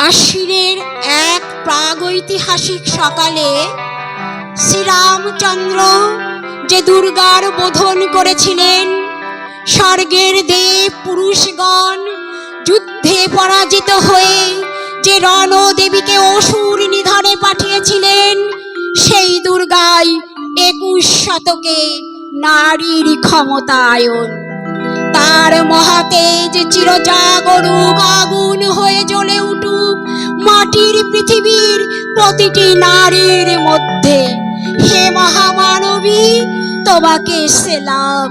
আশ্বিনের এক প্রাগৈতিহাসিক সকালে শ্রীরামচন্দ্র যে দুর্গার বোধন করেছিলেন, স্বর্গের দেব পুরুষগণ যুদ্ধে পরাজিত হয়ে যে রণদেবীকে অসুর নিধনে পাঠিয়েছিলেন, সেই দুর্গাই 21 শতকে নারীর ক্ষমতায়ন। তার মহাতেজ চিরজাগরুক আগুন হয়ে জ্বলে উঠুক মাটির পৃথিবীর প্রতিটি নারীর মধ্যে। হে মহামানবী, তোমাকে সেলাম।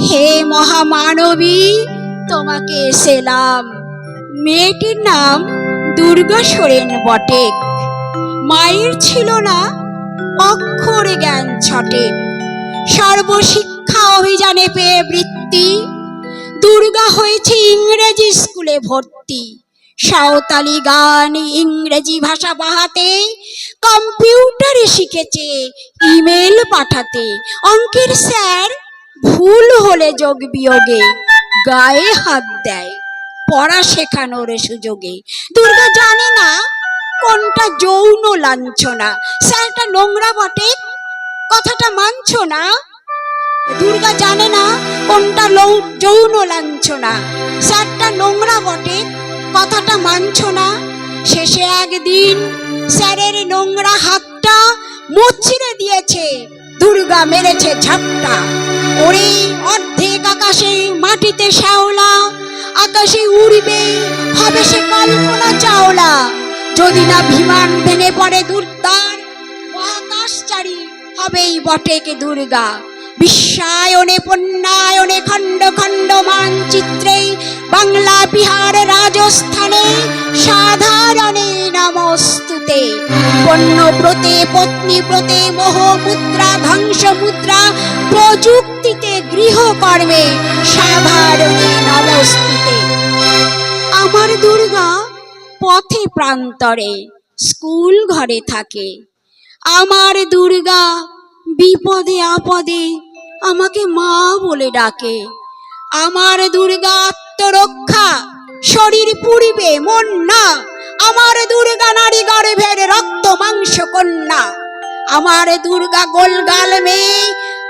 হে মহামানবী, তোমাকে সেলাম। মেয়েটির নাম দুর্গা সোরেন বটে। মায়ের ছিল না অক্ষর জ্ঞান ছটে। সর্বশিক্ষা অভিযানে পেয়ে বৃত্তি, দুর্গা হয়েছে ইংরেজি স্কুলে ভর্তি। সাঁওতালি গান, ইংরেজি ভাষা বাহাতে, কম্পিউটারে শিখেছে ইমেল পাঠাতে। অঙ্কের স্যার ভুল হলে যোগ বিয়োগে গায়ে হাত দেয় পড়া শেখানোর সুযোগে। দুর্গা জানে না কোনটা যৌন লাঞ্ছনা। স্যারটা নোংরা বটে, কথাটা মানছ না। দুর্গা জানে না কোনটা যৌন লাঞ্ছনা। স্যারটা নোংরা বটে, কথাটা মানছ না। শেষে একদিন স্যারের নোংরা হাতটা মুচড়ে দিয়েছে দুর্গা, মেরেছে ঝাপটা। ওরে অর্ধেক আকাশে মাটিতে শ্যাওলা, আকাশে উড়বে হবে সে কল্পনা চাওলা। যদি না বিমান ভেঙে পড়ে দুর্দার, মহাকাশচারী হবেই বটে কে দুর্গা। বিশ্বায়নে পণ্যায়নে খণ্ড খণ্ড মানচিত্রে, বাংলা বিহার রাজস্থানে সাধারণে নমস্তুতে। পণ্যব্রতে পত্নীব্রতে মোহমুদ্রা ধ্বংস মুদ্রা, প্রযুক্তিতে গৃহকর্মে সাধারণে নমস্তুতে। আমার দুর্গা পথে প্রান্তরে স্কুল ঘরে থাকে। আমার দুর্গা বিপদে আপদে আমাকে মা বলে ডাকে। আমার দুর্গা আত্মরক্ষা, শরীর পুড়িবে মন না। আমার দুর্গা নারী গর্ভের রক্ত মাংস কন্যা। আমার দুর্গা গোলগাল মেয়ে,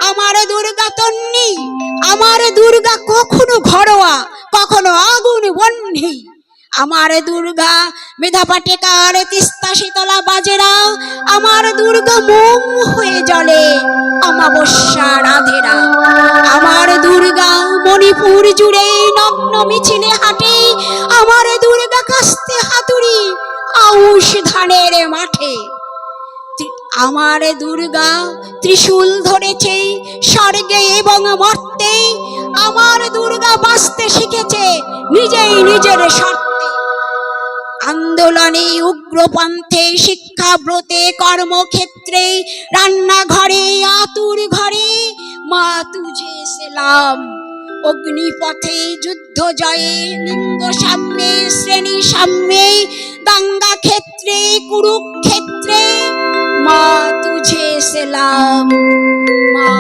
আমার দুর্গা তন্নি। আমার দুর্গা কখনো ঘরোয়া, কখনো আগুন বহ্নি। আমার দুর্গা মেধা পাটেকার, তিস্তা শীতলা বাজেরা। আমার দুর্গা মোম হয়ে জ্বলে অমাবস্যা রাধেরা। আমার দুর্গা মণিপুর জুড়ে নগ্ন মিছিলে হাঁটে। আমার দুর্গা কাস্তে হাতুড়ি আউশ ধানের মাঠে। আমার দুর্গা ত্রিশূল ধরেছে স্বর্গে এবং মর্তে। আমার দুর্গা বাঁচতে শিখেছে নিজেই নিজের শর্তে। আন্দোলনে, উগ্রপন্থে, শিক্ষাব্রতে, কর্মক্ষেত্রে, রান্নাঘরে, আতুর ঘরে মা তুঝে সেলাম। অগ্নিপথে যুদ্ধ জয়ে, লিঙ্গ সাম্যে, শ্রেণী সাম্যে, দাঙ্গা ক্ষেত্রে, কুরুক্ষেত্রে মা তুঝে সেলাম। মা